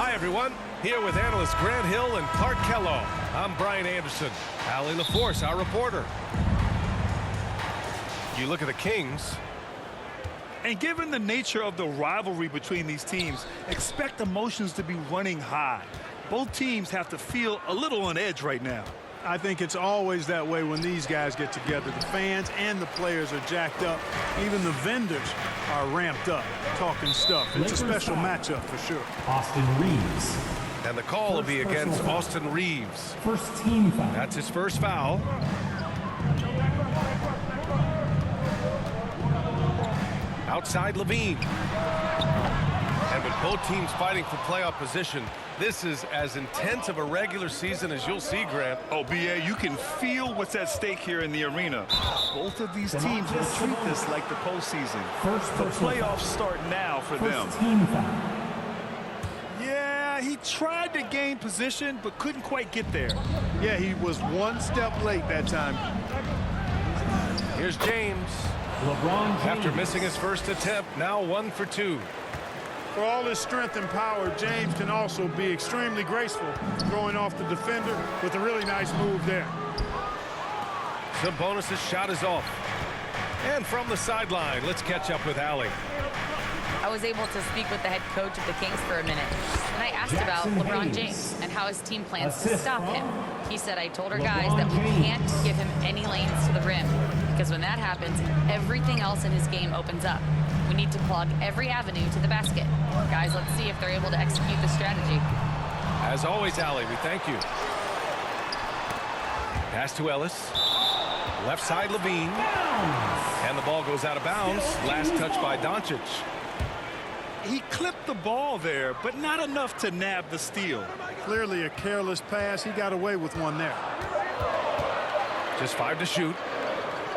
Hi, everyone. Here with analysts Grant Hill and Clark Kellogg. I'm Brian Anderson. Allie LaForce, our reporter. You look at the Kings. And given the nature of the rivalry between these teams, expect emotions to be running high. Both teams have to feel a little on edge right now. I think it's always that way when these guys get together. The fans and the players are jacked up. Even the vendors are ramped up, talking stuff. It's a special matchup for sure. Austin Reeves. And the call will be against Austin Reeves. First team foul. That's his first foul. Outside Levine. And with both teams fighting for playoff position, this is as intense of a regular season as you'll see, Grant. Oh, B.A., you can feel what's at stake here in the arena. Both of these teams will treat this like the postseason. The playoffs start now for them. Team foul. Yeah, he tried to gain position, but couldn't quite get there. Yeah, he was one step late that time. Here's James. LeBron James. After missing his first attempt, now 1 for 2. For all his strength and power, James can also be extremely graceful, throwing off the defender with a really nice move there. Sabonis' shot is off. And from the sideline, let's catch up with Allie. I was able to speak with the head coach of the Kings for a minute, and I asked about LeBron James and how his team plans to stop him. He said, I told our guys that we can't give him any lanes to the rim, because when that happens, everything else in his game opens up. We need to plug every avenue to the basket. Guys, let's see if they're able to execute the strategy. As always, Allie, we thank you. Pass to Ellis. Left side, Levine. And the ball goes out of bounds. Last touch by Doncic. He clipped the ball there, but not enough to nab the steal. Clearly a careless pass. He got away with one there. Just 5 to shoot.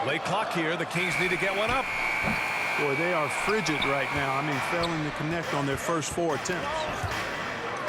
Late clock here. The Kings need to get one up. Boy, they are frigid right now. I mean, failing to connect on their first 4 attempts.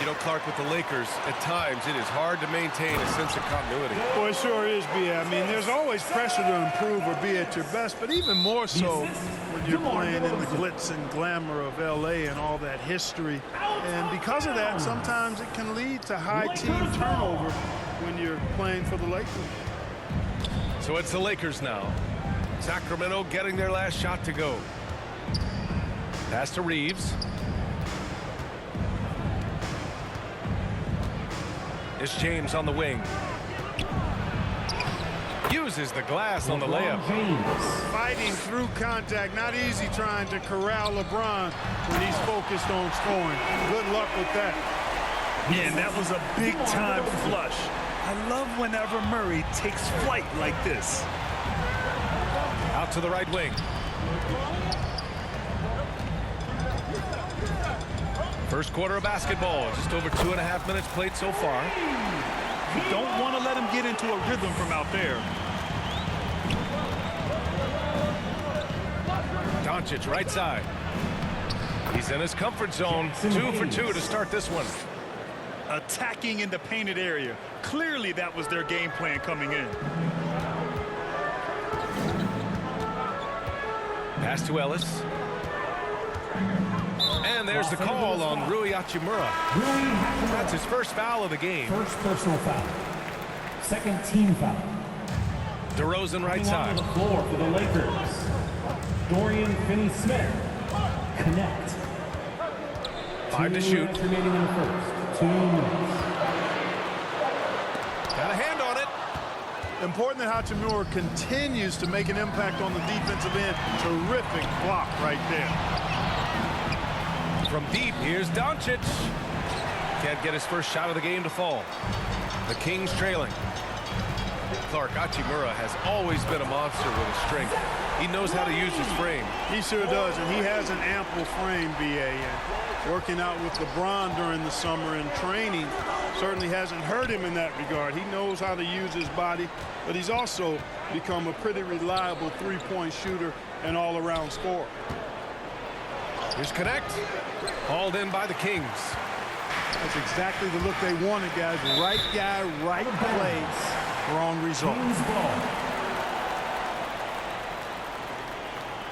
You know, Clark, with the Lakers, at times it is hard to maintain a sense of continuity. Boy, it sure is, B.A. I mean, there's always pressure to improve or be at your best, but even more so when you're playing in the glitz and glamour of L.A. and all that history. And because of that, sometimes it can lead to high team turnover when you're playing for the Lakers. So it's the Lakers now. Sacramento getting their last shot to go. Pass to Reeves. It's James on the wing. Uses the glass on the layup. Fighting through contact. Not easy trying to corral LeBron when he's focused on scoring. Good luck with that. Yeah, that was a big-time flush. I love whenever Murray takes flight like this. Out to the right wing. First quarter of basketball. Just over 2.5 minutes played so far. You don't want to let him get into a rhythm from out there. Doncic, right side. He's in his comfort zone. 2 for 2 to start this one. Attacking in the painted area. Clearly that was their game plan coming in. Pass to Ellis. And there's the call on Rui Hachimura. That's his first foul of the game. First personal foul. Second team foul. DeRozan right side. On the floor for the Lakers. Dorian Finney-Smith. Connect. 5 to shoot. Remaining in the first. 2 minutes. Got a hand on it. Important that Hachimura continues to make an impact on the defensive end. Terrific block right there. From deep, here's Doncic. Can't get his first shot of the game to fall. The Kings trailing. Clark, Hachimura has always been a monster with his strength. He knows how to use his frame. He sure does, and he has an ample frame, B.A. And working out with LeBron during the summer and training certainly hasn't hurt him in that regard. He knows how to use his body, but he's also become a pretty reliable three-point shooter and all-around scorer. Here's Connect. Hauled in by the Kings. That's exactly the look they wanted, guys. Right guy, right place, wrong result.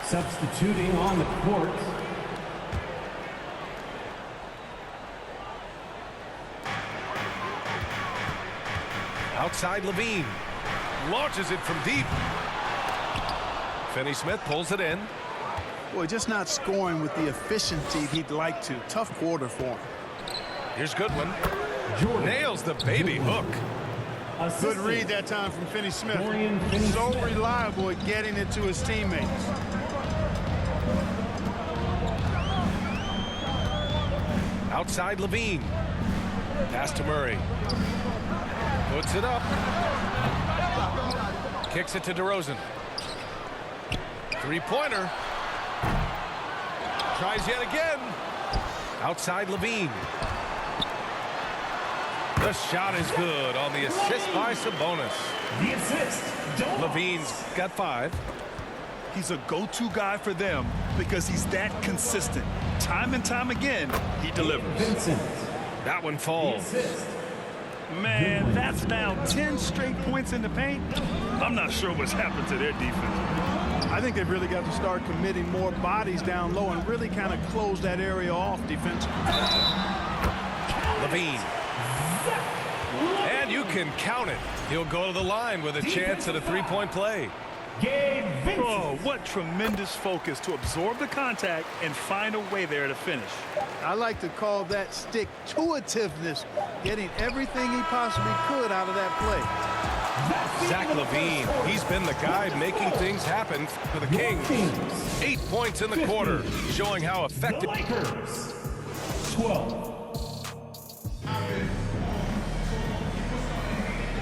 Substituting on the court. Outside Levine. Launches it from deep. Finney-Smith pulls it in. Boy, just not scoring with the efficiency he'd like to. Tough quarter for him. Here's Goodwin. Nails the baby hook. Good read that time from Finney-Smith. So reliable at getting it to his teammates. Outside Levine. Pass to Murray. Puts it up. Kicks it to DeRozan. Three-pointer. Tries yet again. Outside Levine. The shot is good on the assist by Sabonis. The assist. Levine's got 5. He's a go-to guy for them because he's that consistent. Time and time again, he delivers. Vincent. That one The falls. assist. Man, that's now 10 straight points in the paint. I'm not sure what's happened to their defense. I think they've really got to start committing more bodies down low and really kind of close that area off defensively. Levine. And you can count it. He'll go to the line with a chance at a three-point play. Gabe Vincent. Oh, what tremendous focus to absorb the contact and find a way there to finish. I like to call that stick-to-itiveness, getting everything he possibly could out of that play. Zach Levine, he's been the guy making things happen for the Kings. 8 points in the quarter, showing how The effective. Lakers. 12.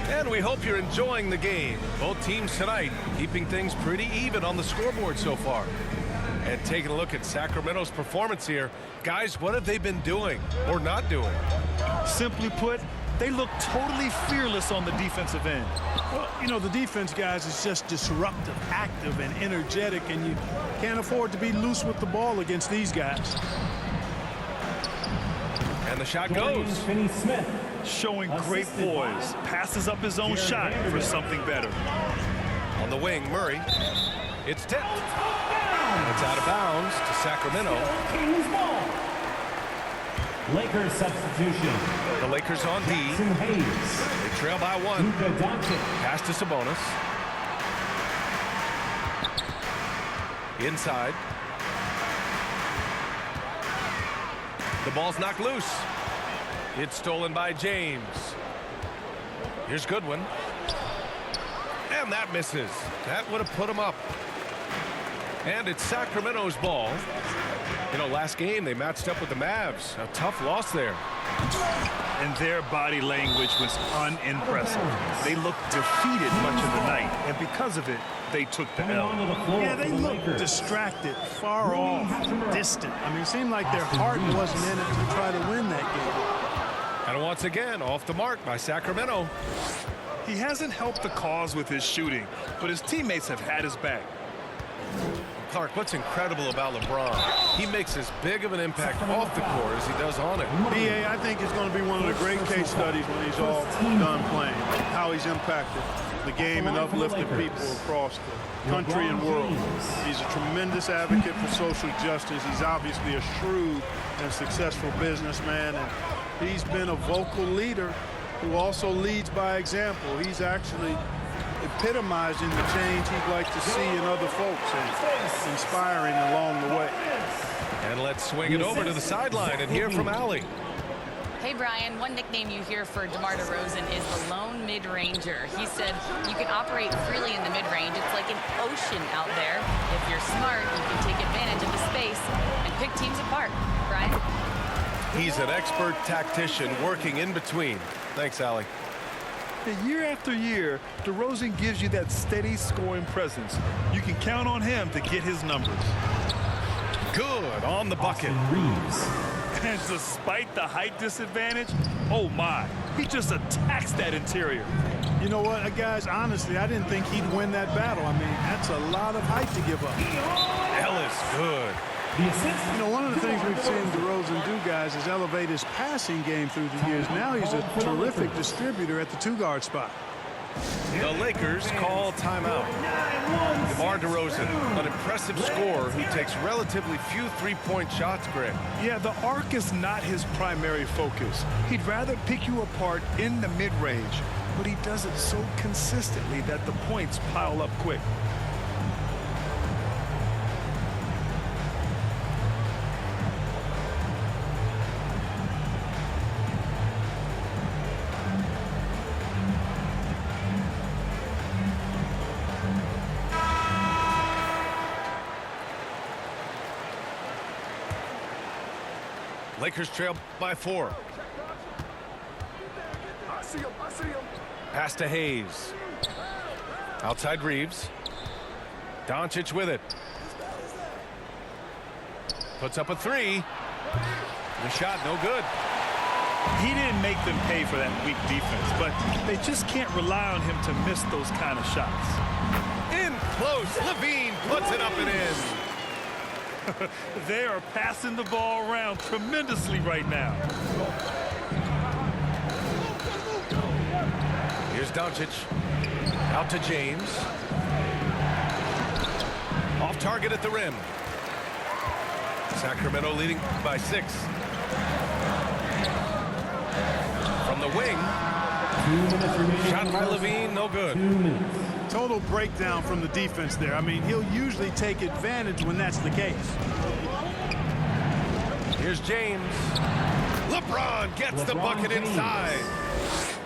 And we hope you're enjoying the game. Both teams tonight keeping things pretty even on the scoreboard so far. And taking a look at Sacramento's performance here. Guys, what have they been doing or not doing? Simply put, they look totally fearless on the defensive end. Well, you know, the defense, guys, is just disruptive, active, and energetic, and you can't afford to be loose with the ball against these guys. And the shot goes. Finney-Smith. Showing great poise. Passes up his own shot for something better. On the wing, Murray. It's tipped. It's out of bounds to Sacramento. Kings ball. Lakers substitution. The Lakers on D. Jackson Hayes. They trail by 1. Luka Doncic. Pass to Sabonis. Inside. The ball's knocked loose. It's stolen by James. Here's Goodwin. And that misses. That would have put him up. And it's Sacramento's ball. You know, last game they matched up with the Mavs. A tough loss there. And their body language was unimpressive. They looked defeated much of the night, and because of it, they took the Coming L. onto the floor. Yeah, they for the looked Lakers. distracted, far off, distant. I mean, it seemed like their heart wasn't in it to try to win that game. And once again, off the mark by Sacramento. He hasn't helped the cause with his shooting, but his teammates have had his back. Clark, what's incredible about LeBron, he makes as big of an impact off the court as he does on it. BA, I think it's going to be one of the great case studies when he's all done playing, how he's impacted the game and uplifted people across the country and world. He's a tremendous advocate for social justice. He's obviously a shrewd and successful businessman, and he's been a vocal leader who also leads by example. He's actually epitomizing the change he'd like to see in other folks and inspiring along the way. And let's swing it over to the sideline and hear from Allie. Hey, Brian, one nickname you hear for DeMar DeRozan is the lone mid-ranger. He said you can operate freely in the mid-range. It's like an ocean out there. If you're smart, you can take advantage of the space and pick teams apart. Brian? He's an expert tactician working in between. Thanks, Allie. Year after year, DeRozan gives you that steady scoring presence. You can count on him to get his numbers. Good on the bucket. Reeves. And despite the height disadvantage, oh my, he just attacks that interior. You know what, guys, honestly, I didn't think he'd win that battle. I mean, that's a lot of height to give up. Ellis, good. The assist. You know, one of the things we've seen DeRozan do, guys, is elevate his passing game through the years. Now he's a terrific distributor at the two-guard spot. The Lakers call timeout. DeMar DeRozan, an impressive scorer who takes relatively few three-point shots, Greg. Yeah, the arc is not his primary focus. He'd rather pick you apart in the mid-range. but he does it so consistently that the points pile up quick. Lakers trail by 4. Pass to Hayes. Outside Reeves. Doncic with it. Puts up a 3. The shot no good. He didn't make them pay for that weak defense, but they just can't rely on him to miss those kind of shots. In close. Levine puts it up and in. They are passing the ball around tremendously right now. Here's Doncic. Out to James. Off target at the rim. Sacramento leading by 6. From the wing. Shot by Levine, no good. Total breakdown from the defense there. I mean, he'll usually take advantage when that's the case. Here's James. LeBron gets the bucket inside.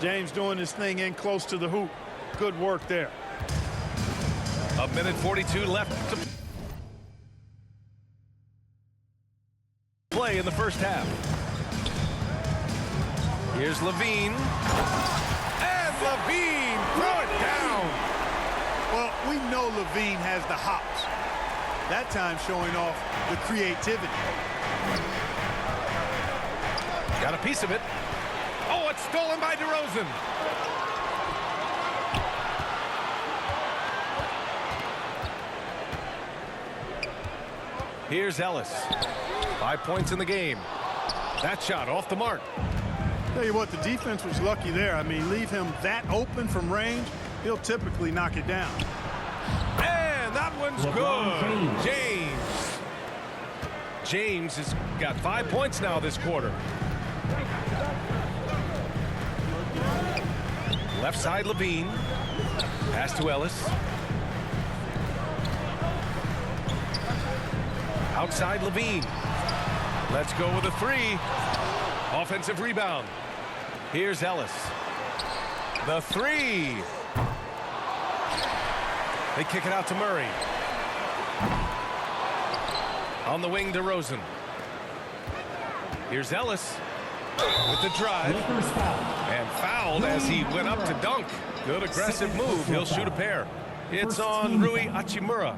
James doing his thing in close to the hoop. Good work there. 1:42 left to play in the first half. Here's Levine. And Levine, throw it down. Well, we know Levine has the hops. That time showing off the creativity. Got a piece of it. Oh, it's stolen by DeRozan. Here's Ellis. 5 points in the game. That shot off the mark. Tell you what, the defense was lucky there. I mean, leave him that open from range, he'll typically knock it down. And that one's good. James. James has got 5 points now this quarter. Left side Levine. Pass to Ellis. Outside Levine. Let's go with a 3. Offensive rebound. Here's Ellis. The 3. They kick it out to Murray. On the wing, DeRozan. Here's Ellis with the drive. And fouled as he went up to dunk. Good aggressive move. He'll shoot a pair. It's on Rui Hachimura.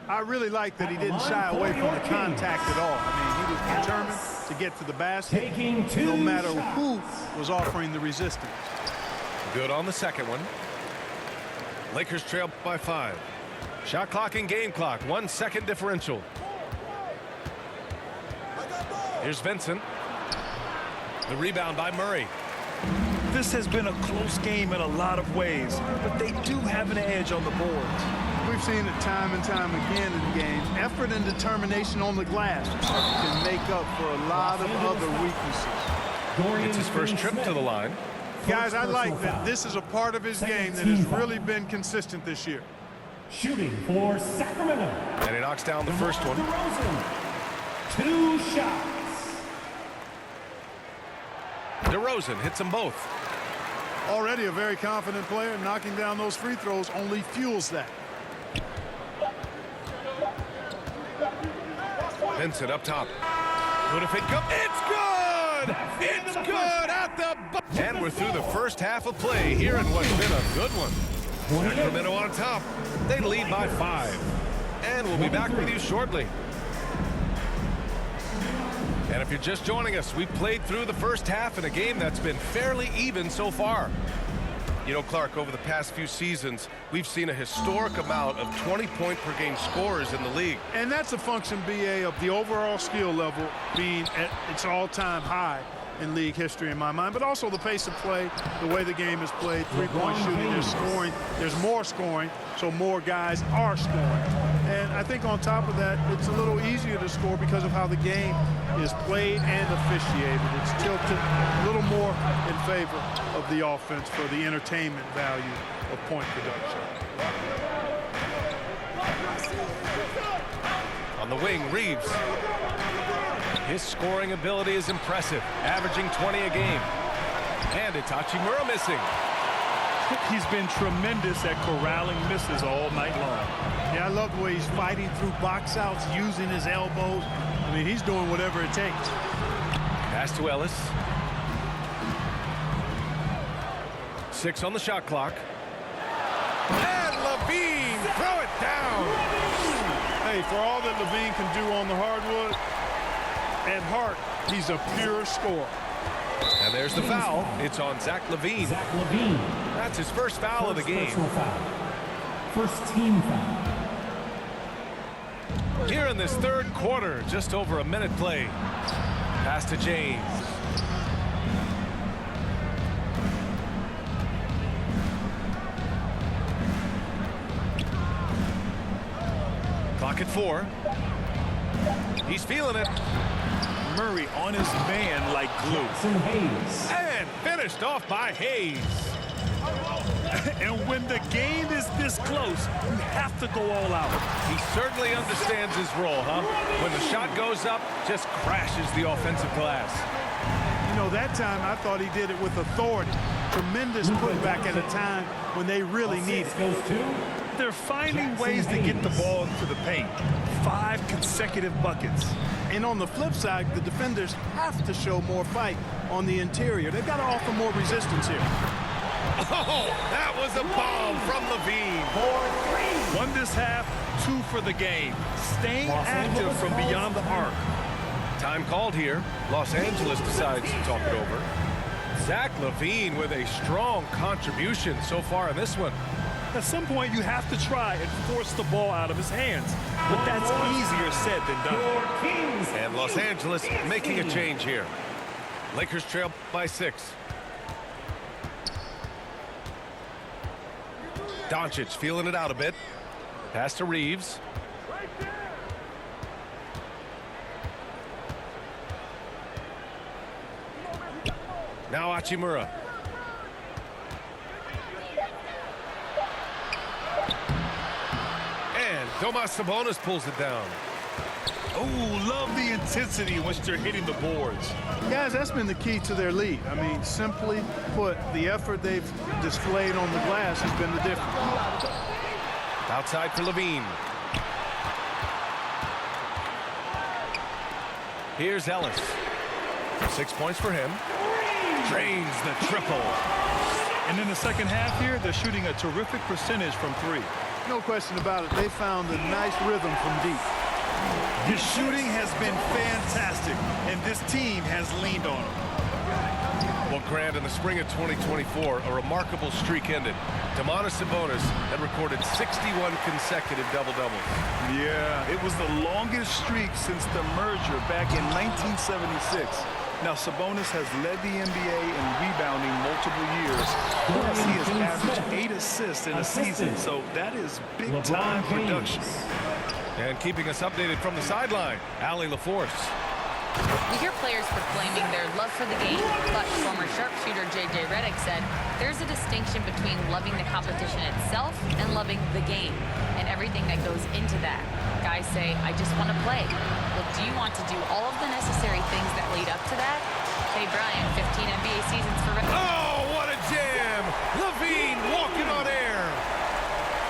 I really like that he didn't shy away from the contact at all. I mean, he was determined to get to the basket no matter who was offering the resistance. Good on the second one. Lakers trail by 5. Shot clock and game clock. 1 second differential. Here's Vincent. The rebound by Murray. This has been a close game in a lot of ways, but they do have an edge on the boards. We've seen it time and time again in games. Effort and determination on the glass can make up for a lot of other weaknesses. It's his first trip to the line. Guys, I like that this is a part of his game that has really been consistent this year. Shooting for Sacramento. And he knocks down the first one. DeRozan. 2 shots. DeRozan hits them both. Already a very confident player. Knocking down those free throws only fuels that. Vincent up top. Good if it goes. It's good! It's good at the... And we're through the first half of play here in what's been a good one. Sacramento on top. They lead by 5. And we'll be back with you shortly. And if you're just joining us, we've played through the first half in a game that's been fairly even so far. You know, Clark, over the past few seasons, we've seen a historic amount of 20-point-per-game scorers in the league. And that's a function, B.A., of the overall skill level being at its all-time high in league history in my mind, but also the pace of play, the way the game is played, three-point shooting, there's scoring, there's more scoring, so more guys are scoring. And I think on top of that, it's a little easier to score because of how the game is played and officiated. It's tilted a little more in favor of the offense for the entertainment value of point production. On the wing, Reeves. His scoring ability is impressive, averaging 20 a game. And it's Hachimura missing. He's been tremendous at corralling misses all night long. Yeah, I love the way he's fighting through box outs, using his elbows. I mean, he's doing whatever it takes. Pass to Ellis. 6 on the shot clock. And Levine, throw it down. Hey, for all that Levine can do on the hardwood, at heart, he's a pure scorer. And there's the foul. It's on Zach Levine. Zach Levine. That's his first foul of the game. First team foul. Here in this third quarter, just over a minute played. Pass to James. Clock at 4. He's feeling it. Murray on his man like glue. Hayes. And finished off by Hayes. And when the game is this close, you have to go all out. He certainly understands his role, huh? When the shot goes up, just crashes the offensive glass. You know, that time I thought he did it with authority. Tremendous putback at a time when they really need it. Goes to They're finding ways to get the ball into the paint. 5 consecutive buckets. And on the flip side, the defenders have to show more fight on the interior. They've got to offer more resistance here. Oh, that was a bomb from Levine. 1 this half, 2 for the game. Staying active from beyond the arc. Time called here. Los Angeles decides to talk it over. Zach Levine with a strong contribution so far in this one. At some point, you have to try and force the ball out of his hands. But that's easier said than done. And Los Angeles making a change here. Lakers trail by 6. Doncic feeling it out a bit. Pass to Reeves. Now Hachimura. And Domas Sabonis pulls it down. Oh, love the intensity once they're hitting the boards. Guys, that's been the key to their lead. I mean, simply put, the effort they've displayed on the glass has been the difference. Outside for Levine. Here's Ellis. 6 points for him. Drains the triple. And in the second half here, they're shooting a terrific percentage from 3. No question about it. They found a nice rhythm from deep. His shooting has been fantastic, and this team has leaned on him. Well, Grant, in the spring of 2024, a remarkable streak ended. Domantas Sabonis had recorded 61 consecutive double-doubles. Yeah, it was the longest streak since the merger back in 1976. Now, Sabonis has led the NBA in rebounding multiple years. Plus, he has averaged 8 assists in a season, so that is big-time production. And keeping us updated from the sideline, Allie LaForce. We hear players proclaiming their love for the game, but former sharpshooter J.J. Redick said there's a distinction between loving the competition itself and loving the game and everything that goes into that. Guys say, I just want to play. Well, do you want to do all of the necessary things that lead up to that? Hey, Brian, 15 NBA seasons for Redick. Oh, what a jam! Levine walking on air.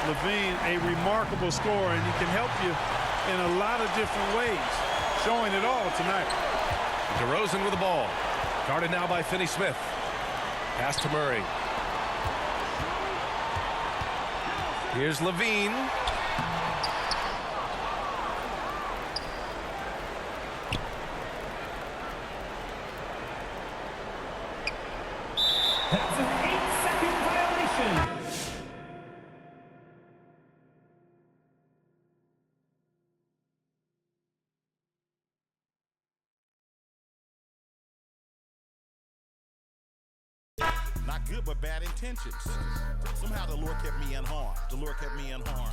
Levine, a remarkable scorer, and he can help you in a lot of different ways. Showing it all tonight. DeRozan with the ball. Guarded now by Finney-Smith. Pass to Murray. Here's Levine. That's an 8-second violation. Not good, but bad intentions. Somehow the Lord kept me unharmed. The Lord kept me unharmed.